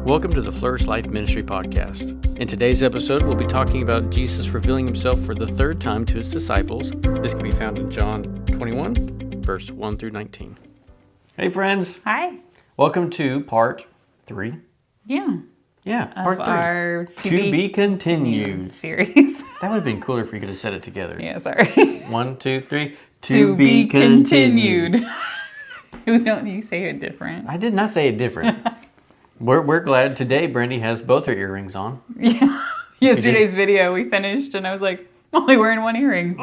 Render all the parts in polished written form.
Welcome to the Flourish Life Ministry podcast. In today's episode, we'll be talking about Jesus revealing himself for the third time to his disciples. This can be found in John 21, verse 1 through 19. Hey, friends. Hi. Welcome to part 3. Yeah, part 3. Our To be continued series. That would have been cooler if we could have said it together. Yeah, sorry. 1, 2, 3. To be continued. Don't you say it different? I did not say it different. We're glad today Brandy has both her earrings on. Yeah. Yesterday's video we finished and I was like, I'm only wearing one earring.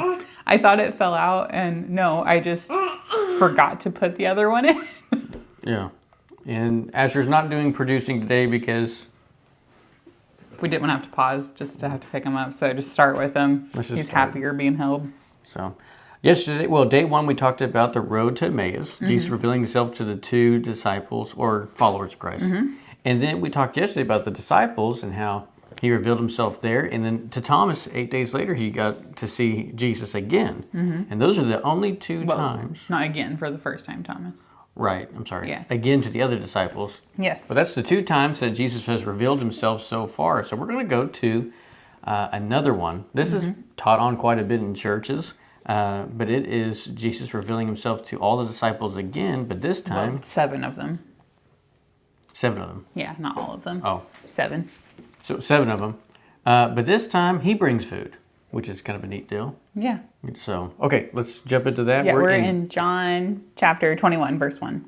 I thought it fell out and no, I just forgot to put the other one in. Yeah. And Asher's not doing producing today because we didn't want to have to pause just to have to pick him up. So just start with him. He's happier being held. So yesterday, day 1, we talked about the road to Emmaus. Mm-hmm. Jesus revealing himself to the 2 disciples or followers of Christ. Mm-hmm. And then we talked yesterday about the disciples and how he revealed himself there. And then to Thomas, 8 days later, he got to see Jesus again. Mm-hmm. And those are the only 2 times. Not again, for the first time, Thomas. Right, I'm sorry. Yeah. Again to the other disciples. Yes. But that's the 2 times that Jesus has revealed himself so far. So we're going to go to another one. This is taught on quite a bit in churches. But it is Jesus revealing himself to all the disciples again, but this time... Well, 7 of them. 7 of them. Yeah, not all of them. Oh. 7. So 7 of them. But this time, he brings food, which is kind of a neat deal. Yeah. So, okay, let's jump into that. Yeah, we're in John chapter 21, verse 1.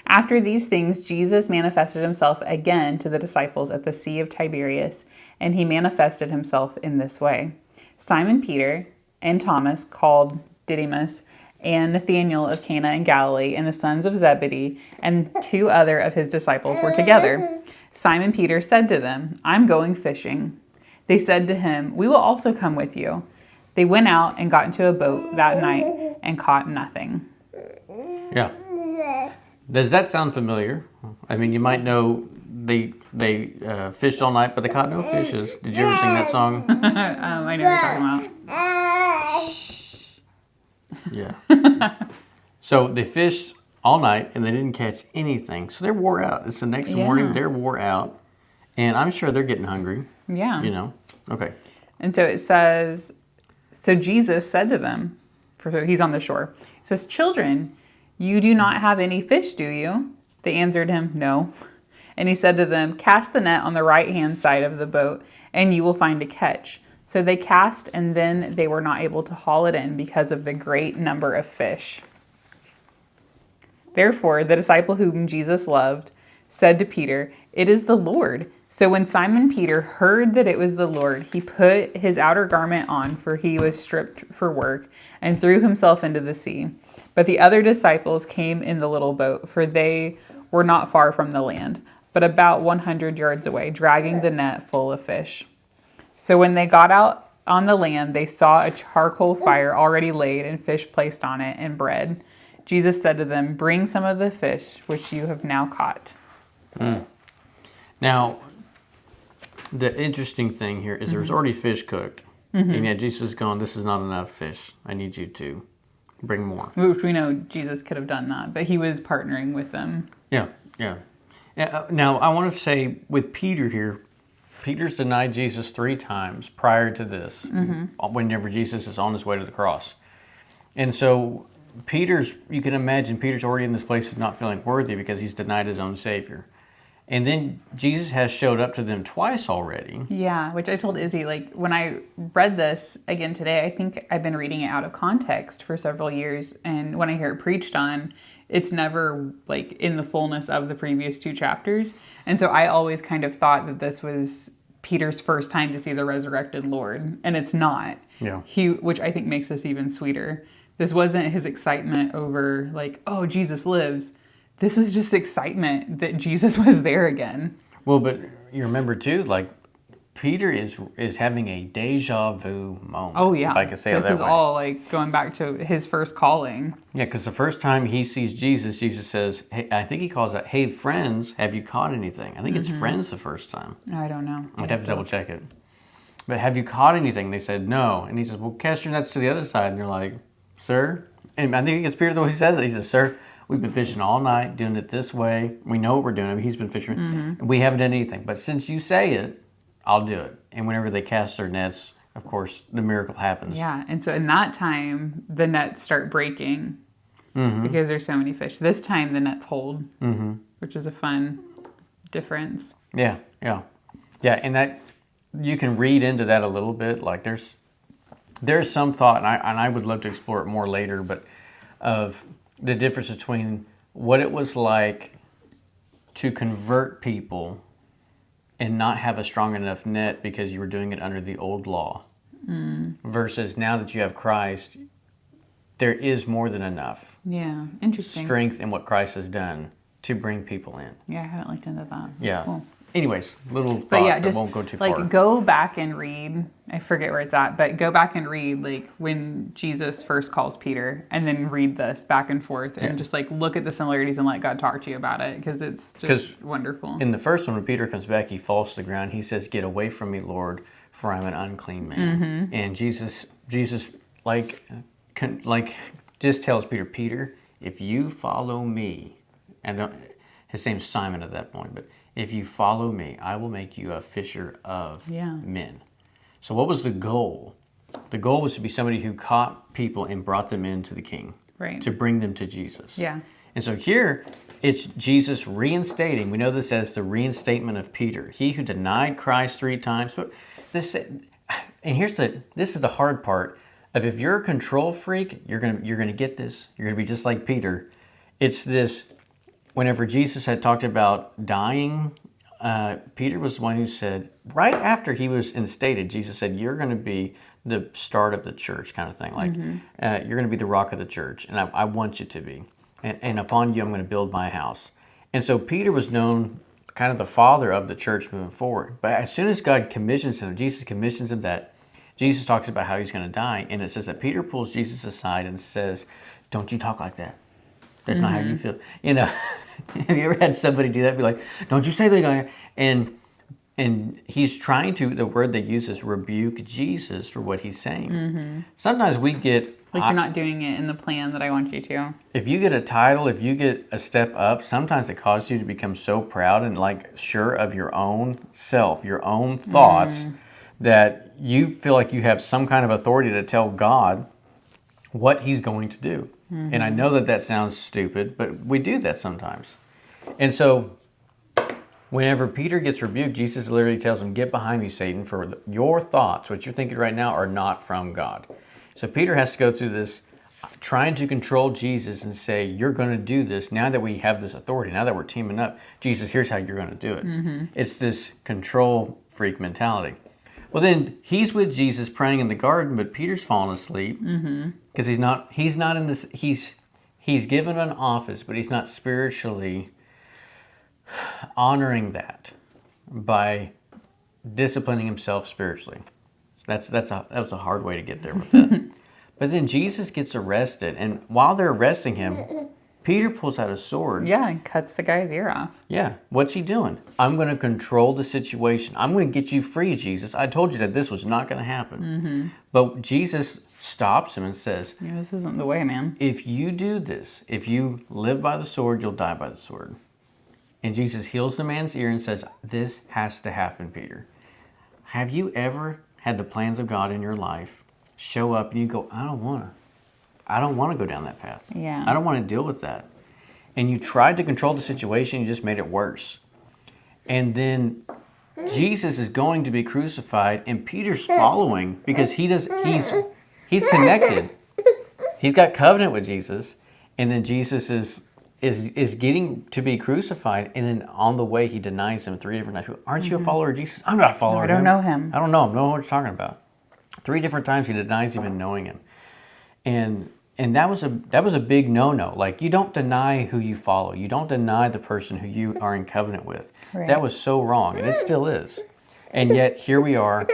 After these things, Jesus manifested himself again to the disciples at the Sea of Tiberias, and he manifested himself in this way. Simon Peter and Thomas, called Didymus, and Nathanael of Cana in Galilee, and the sons of Zebedee, and 2 other of his disciples were together. Simon Peter said to them, "I'm going fishing." They said to him, "We will also come with you." They went out and got into a boat that night and caught nothing. Yeah. Does that sound familiar? I mean, you might know they fished all night, but they caught no fishes. Did you ever sing that song? I know what you're talking about. Yeah. So they fished all night and they didn't catch anything. So they're wore out. It's the next morning. They're wore out. And I'm sure they're getting hungry. Yeah. You know? Okay. And so it says, so Jesus said to them, so he's on the shore. He says, "Children, you do not have any fish, do you?" They answered him, "No." And he said to them, "Cast the net on the right-hand side of the boat, and you will find a catch." So they cast, and then they were not able to haul it in because of the great number of fish. Therefore, the disciple whom Jesus loved said to Peter, "It is the Lord." So when Simon Peter heard that it was the Lord, he put his outer garment on, for he was stripped for work, and threw himself into the sea. But the other disciples came in the little boat, for they were not far from the land, but about 100 yards away, dragging the net full of fish. So when they got out on the land, they saw a charcoal fire already laid and fish placed on it and bread. Jesus said to them, "Bring some of the fish which you have now caught." Now, the interesting thing here is there's already fish cooked. And yet Jesus is going, "This is not enough fish. I need you to bring more." Which we know Jesus could have done that, but he was partnering with them. Yeah. Now, I want to say with Peter here, Peter's denied Jesus 3 times prior to this, whenever Jesus is on his way to the cross. And so you can imagine Peter's already in this place of not feeling worthy because he's denied his own Savior. And then Jesus has showed up to them twice already. Yeah, which I told Izzy, like, when I read this again today, I think I've been reading it out of context for several years. And when I hear it preached on, it's never, like, in the fullness of the previous 2 chapters. And so I always kind of thought that this was Peter's first time to see the resurrected Lord. And it's not. Yeah. Which I think makes this even sweeter. This wasn't his excitement over, like, oh, Jesus lives. This was just excitement that Jesus was there again. Well, but you remember too, like, Peter is having a deja vu moment. Oh, yeah. If I could say it that way. This is all, like, going back to his first calling. Yeah, because the first time he sees Jesus, Jesus says, "Hey," I think he calls out, "Hey, friends, have you caught anything?" I think it's friends the first time. I don't know. I'd have to double check it. But have you caught anything? They said, "No." And he says, "Well, cast your nets to the other side." And you're like, "Sir?" And I think it's Peter the way he says it. He says, "Sir, we've been fishing all night, doing it this way. We know what we're doing. I mean, he's been fishing. And we haven't done anything. But since you say it, I'll do it. And whenever they cast their nets, of course, the miracle happens. Yeah. And so in that time, the nets start breaking because there's so many fish. This time, the nets hold, which is a fun difference. Yeah, yeah. Yeah, and that you can read into that a little bit. Like there's some thought, and I would love to explore it more later, but of the difference between what it was like to convert people and not have a strong enough net because you were doing it under the old law versus now that you have Christ, there is more than enough Interesting. strength in what Christ has done to bring people in. Yeah, I haven't looked into that. That's Yeah. cool. Anyways, little thought, But yeah, that just won't go too like far. go back and read. I forget where it's at, but go back and read like when Jesus first calls Peter, and then read this back and forth, and just like look at the similarities and let God talk to you about it because it's just wonderful. In the first one, when Peter comes back, he falls to the ground. He says, "Get away from me, Lord, for I'm an unclean man." And Jesus, just tells Peter, "Peter, if you follow me," and his name's Simon at that point, but if you follow me, I will make you a fisher of men. So what was the goal? The goal was to be somebody who caught people and brought them into the King, Right. to bring them to Jesus. Yeah. And so here, it's Jesus reinstating. We know this as the reinstatement of Peter, he who denied Christ 3 times. But this is the hard part of if you're a control freak, you're gonna get this. You're gonna be just like Peter. It's this. Whenever Jesus had talked about dying, Peter was the one who said, right after he was instated, Jesus said, "You're going to be the start of the church," kind of thing. Like, you're going to be the rock of the church, and I want you to be. And upon you, I'm going to build my house. And so Peter was known kind of the father of the church moving forward. But as soon as God commissions him, Jesus commissions him that, Jesus talks about how he's going to die. And it says that Peter pulls Jesus aside and says, "Don't you talk like that. That's not how you feel." You know, have you ever had somebody do that? Be like, "Don't you say that." And he's trying to, the word they use is rebuke Jesus for what he's saying. Sometimes we get... Like you're not doing it in the plan that I want you to. If you get a title, if you get a step up, sometimes it causes you to become so proud and like sure of your own self, your own thoughts, that you feel like you have some kind of authority to tell God what he's going to do. And I know that sounds stupid, but we do that sometimes. And so whenever Peter gets rebuked, Jesus literally tells him, "Get behind me, Satan, for your thoughts, what you're thinking right now, are not from God." So Peter has to go through this trying to control Jesus and say, "You're going to do this. Now that we have this authority, now that we're teaming up, Jesus, here's how you're going to do it." It's this control freak mentality. Well, then he's with Jesus praying in the garden, but Peter's falling asleep because he's not in this. He's given an office, but he's not spiritually honoring that by disciplining himself spiritually. So that was a hard way to get there with that. But then Jesus gets arrested, and while they're arresting him, Peter pulls out a sword. Yeah, and cuts the guy's ear off. Yeah, what's he doing? "I'm going to control the situation. I'm going to get you free, Jesus. I told you that this was not going to happen." But Jesus stops him and says, Yeah, this isn't the way, man. "If you do this, if you live by the sword, you'll die by the sword." And Jesus heals the man's ear and says, "This has to happen, Peter." Have you ever had the plans of God in your life show up and you go, I don't want to go down that path. Yeah. I don't want to deal with that. And you tried to control the situation, you just made it worse. And then Jesus is going to be crucified, and Peter's following because he's connected. He's got covenant with Jesus, and then Jesus is getting to be crucified, and then on the way he denies him 3 different times. "Aren't you a follower of Jesus?" "I'm not a follower of him. I don't know him. I don't know him. I don't know what you're talking about." 3 different times he denies even knowing him. And that was a big no-no. Like, you don't deny who you follow. You don't deny the person who you are in covenant with. Right. That was so wrong, and it still is. And yet here we are.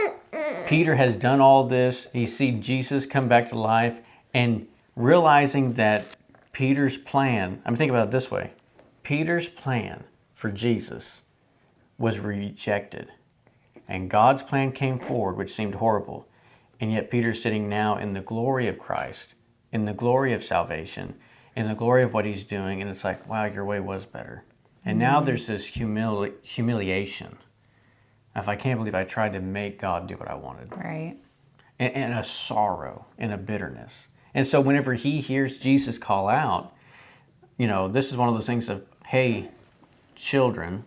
Peter has done all this. He sees Jesus come back to life, and realizing that Peter's plan, I'm thinking about it this way. Peter's plan for Jesus was rejected. And God's plan came forward, which seemed horrible. And yet Peter's sitting now in the glory of Christ, in the glory of salvation, and the glory of what he's doing, and it's like, wow, your way was better. And now there's this humiliation of, I can't believe I tried to make God do what I wanted. Right. And a sorrow and a bitterness. And so whenever he hears Jesus call out, this is one of those things of, hey, children,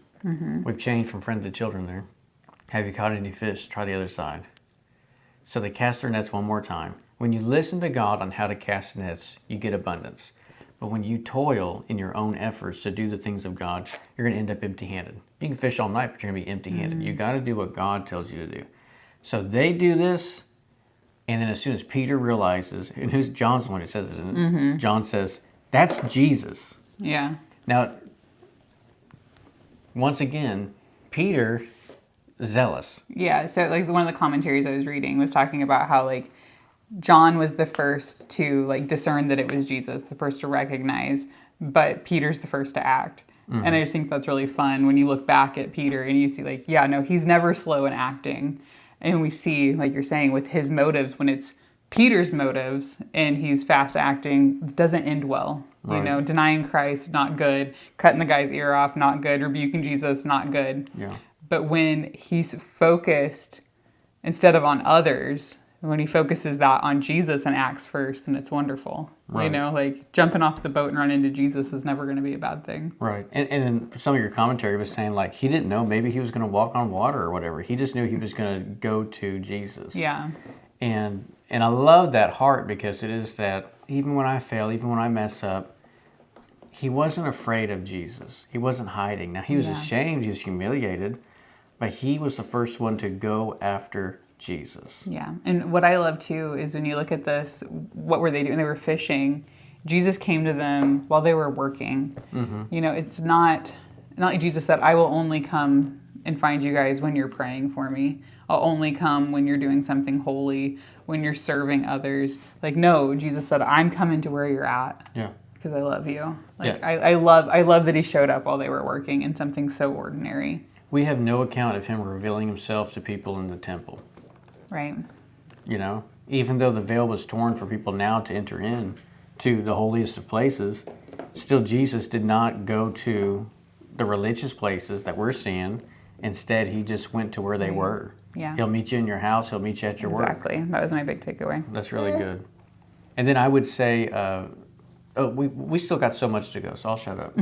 we've changed from friend to children there. Have you caught any fish? Try the other side. So they cast their nets one more time. When you listen to God on how to cast nets, you get abundance. But when you toil in your own efforts to do the things of God, you're going to end up empty-handed. You can fish all night, but you're going to be empty-handed. You got to do what God tells you to do. So they do this, and then as soon as Peter realizes, and John's the one who says it, John says, that's Jesus. Yeah. Now, once again, Peter, zealous. Yeah, so like one of the commentaries I was reading was talking about how like John was the first to like discern that it was Jesus, the first to recognize, but Peter's the first to act. And I just think that's really fun when you look back at Peter and you see like, yeah, no, he's never slow in acting. And we see, like you're saying, with his motives, when it's Peter's motives and he's fast acting, doesn't end well. Right. Denying Christ, not good. Cutting the guy's ear off, not good. Rebuking Jesus, not good. Yeah. But when he's focused instead of on others, when he focuses that on Jesus and acts first, then it's wonderful. Right. Like jumping off the boat and running into Jesus is never going to be a bad thing. Right. And in some of your commentary was saying like he didn't know maybe he was going to walk on water or whatever. He just knew he was going to go to Jesus. Yeah. And I love that heart because it is that even when I fail, even when I mess up, he wasn't afraid of Jesus. He wasn't hiding. Now, he was ashamed. He was humiliated. But he was the first one to go after Jesus. Yeah. And what I love, too, is when you look at this, what were they doing? They were fishing. Jesus came to them while they were working. It's not like Jesus said, I will only come and find you guys when you're praying for me. I'll only come when you're doing something holy, when you're serving others. Like, no, Jesus said, I'm coming to where you're at. Yeah. Because I love you. Like, Yeah. I love that he showed up while they were working in something so ordinary. We have no account of him revealing himself to people in the temple. Right. Even though the veil was torn for people now to enter in to the holiest of places, still Jesus did not go to the religious places that we're seeing. Instead, he just went to where they were. Yeah. He'll meet you in your house. He'll meet you at your work. Exactly. That was my big takeaway. That's really good. And then I would say, we still got so much to go, so I'll shut up.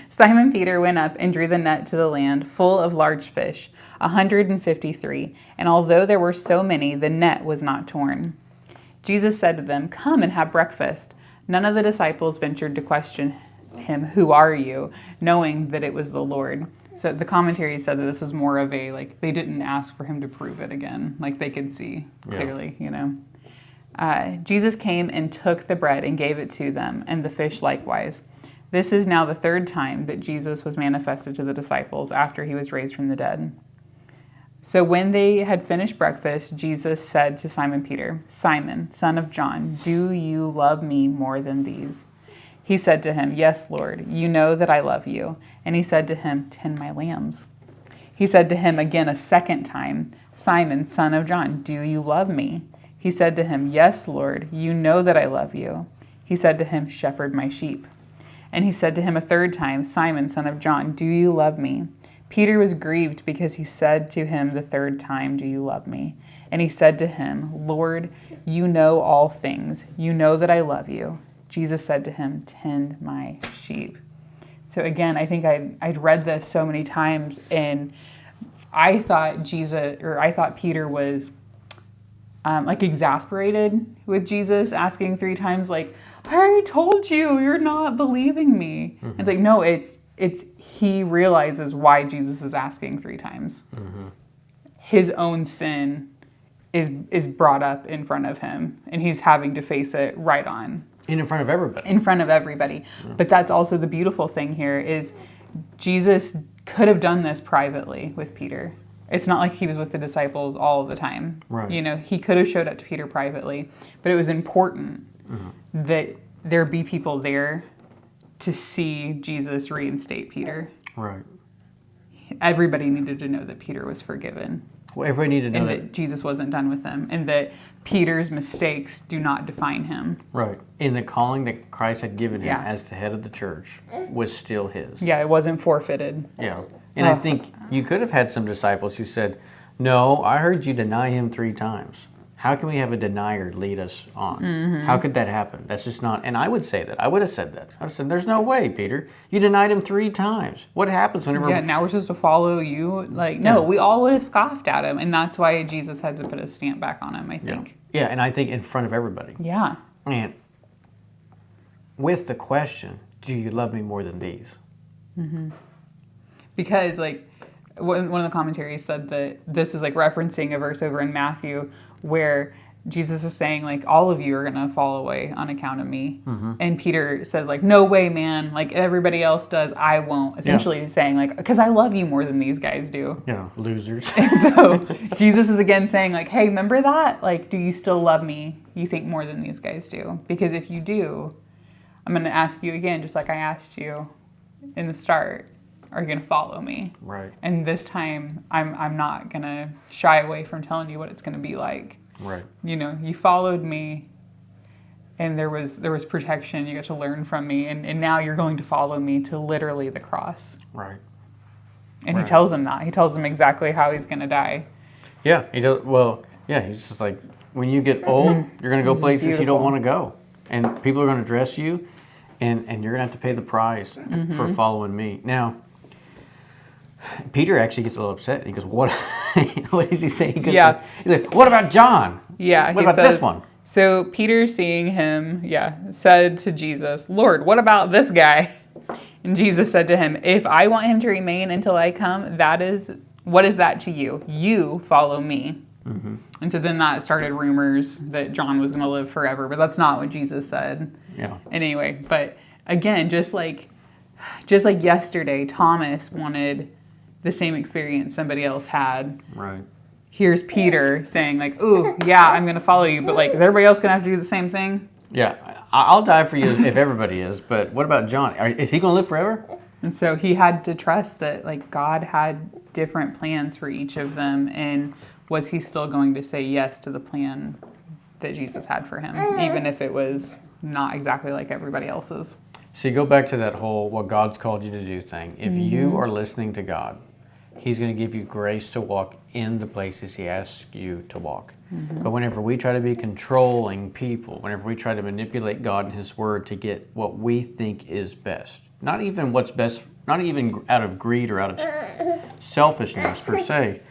Simon Peter went up and drew the net to the land full of large fish, 153. And although there were so many, the net was not torn. Jesus said to them, come and have breakfast. None of the disciples ventured to question him, who are you? Knowing that it was the Lord. So the commentary said that this was more of a, like, they didn't ask for him to prove it again. Like, they could see clearly, Jesus came and took the bread and gave it to them, and the fish likewise. This is now the third time that Jesus was manifested to the disciples after he was raised from the dead. So when they had finished breakfast, Jesus said to Simon Peter, Simon, son of John, do you love me more than these? He said to him, yes, Lord, you know that I love you. And he said to him, tend my lambs. He said to him again a second time, Simon, son of John, do you love me? He said to him, yes, Lord, you know that I love you. He said to him, shepherd my sheep. And he said to him a third time, Simon, son of John, do you love me? Peter was grieved because he said to him the third time, do you love me? And he said to him, Lord, you know all things. You know that I love you. Jesus said to him, tend my sheep. So again, I think I'd read this so many times, and I thought Peter was like exasperated with Jesus asking 3 times, like, I already told you, you're not believing me. It's like, no, it's he realizes why Jesus is asking 3 times. His own sin is brought up in front of him, and he's having to face it right on. And in front of everybody. In front of everybody. But that's also the beautiful thing here is Jesus could have done this privately with Peter. It's not like he was with the disciples all the time. Right. He could have showed up to Peter privately, but it was important that there be people there to see Jesus reinstate Peter. Right. everybody needed to know that Peter was forgiven. Well, everybody needed to know that Jesus wasn't done with him, and that Peter's mistakes do not define him. Right. And the calling that Christ had given him Yeah. as the head of the church was still his. Yeah, it wasn't forfeited. Yeah. And I think you could have had some disciples who said, no, I heard you deny him 3 times. How can we have a denier lead us on? How could that happen? That's just not, and I would say that. I would have said that. I would have said, there's no way, Peter. You denied him 3 times. What happens whenever... Yeah, now we're supposed to follow you? Like, no, we all would have scoffed at him, and that's why Jesus had to put a stamp back on him, I think. Yeah, and I think in front of everybody. Yeah. And with the question, do you love me more than these? Because, like, one of the commentaries said that this is, like, referencing a verse over in Matthew where Jesus is saying, like, all of you are going to fall away on account of me. And Peter says, like, no way, man. Like, everybody else does. I won't. Essentially saying, like, because I love you more than these guys do. Yeah, losers. And so Jesus is again saying, like, hey, remember that? Like, do you still love me? You think more than these guys do? Because if you do, I'm going to ask you again, just like I asked you in the start. Are you going to follow me? Right. And this time, I'm not going to shy away from telling you what it's going to be like. Right. You know, you followed me, and there was protection. You got to learn from me, and now you're going to follow me to literally the cross. Right. And he tells him that. He tells him exactly how he's going to die. Yeah. He does. Well, yeah. He's just like, when you get old, you're going to go places you don't want to go, and people are going to dress you, and you're going to have to pay the price for following me. Now, Peter actually gets a little upset. He goes, what? What does he say? He goes, he's like, what about John? Yeah. What about this one? So Peter, seeing him, said to Jesus, Lord, what about this guy? And Jesus said to him, if I want him to remain until I come, what is that to you? You follow me. And so then that started rumors that John was going to live forever, but that's not what Jesus said. Yeah. Anyway, but again, just like yesterday, Thomas wanted the same experience somebody else had. Right. Here's Peter saying, like, ooh, yeah, I'm going to follow you, but, like, is everybody else going to have to do the same thing? Yeah, I'll die for you if everybody is, but what about John? Is he going to live forever? And so he had to trust that, like, God had different plans for each of them, and was he still going to say yes to the plan that Jesus had for him, even if it was not exactly like everybody else's? So you go back to that whole what God's called you to do thing. If you are listening to God, He's going to give you grace to walk in the places He asks you to walk. But whenever we try to be controlling people, whenever we try to manipulate God and His Word to get what we think is best, not even what's best, not even out of greed or out of selfishness per se,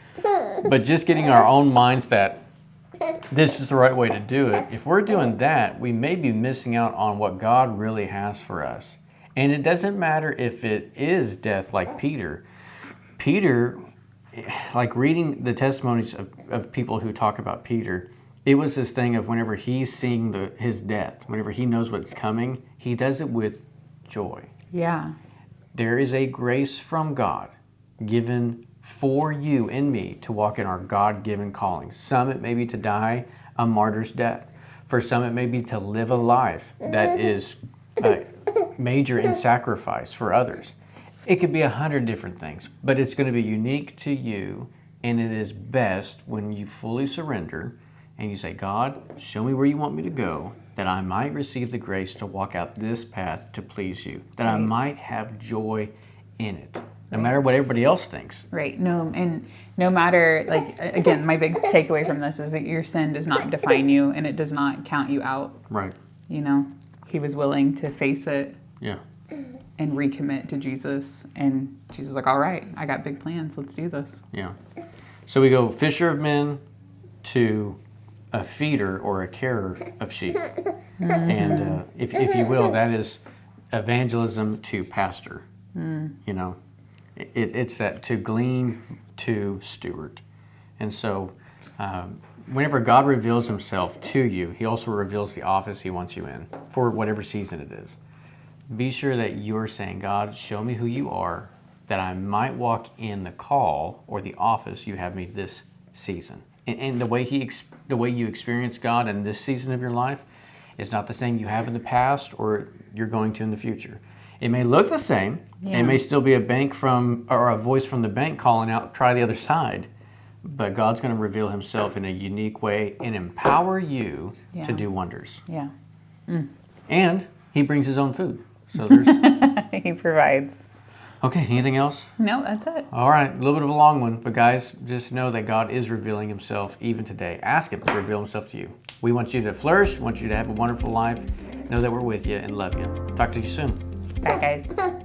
but just getting our own minds that this is the right way to do it. If we're doing that, we may be missing out on what God really has for us. And it doesn't matter if it is death like Peter. Peter, like reading the testimonies of people who talk about Peter, it was this thing of whenever he's seeing his death, whenever he knows what's coming, he does it with joy. Yeah. There is a grace from God given for you and me to walk in our God-given calling. Some it may be to die a martyr's death. For some it may be to live a life that is major in sacrifice for others. It could be 100 different things, but it's going to be unique to you, and it is best when you fully surrender and you say, God, show me where you want me to go, that I might receive the grace to walk out this path to please you, that I might have joy in it, no matter what everybody else thinks. Right. No matter, like, again, my big takeaway from this is that your sin does not define you, and it does not count you out. Right. You know, he was willing to face it. Yeah. And recommit to Jesus. And Jesus is like, all right, I got big plans. Let's do this. Yeah. So we go fisher of men to a feeder or a carer of sheep. And if you will, that is evangelism to pastor. You know, it's that to glean to steward. And so whenever God reveals Himself to you, He also reveals the office He wants you in for whatever season it is. Be sure that you're saying, God, show me who you are, that I might walk in the call or the office you have me this season. And the way you experience God in this season of your life is not the same you have in the past or you're going to in the future. It may look the same. Yeah. It may still be a voice from the bank calling out, try the other side. But God's going to reveal himself in a unique way and empower you to do wonders. Yeah. And he brings his own food. So there's... He provides. Okay, anything else? No, that's it. All right, a little bit of a long one, but guys, just know that God is revealing himself even today. Ask him to reveal himself to you. We want you to flourish, want you to have a wonderful life. Know that we're with you and love you. Talk to you soon. Bye, guys.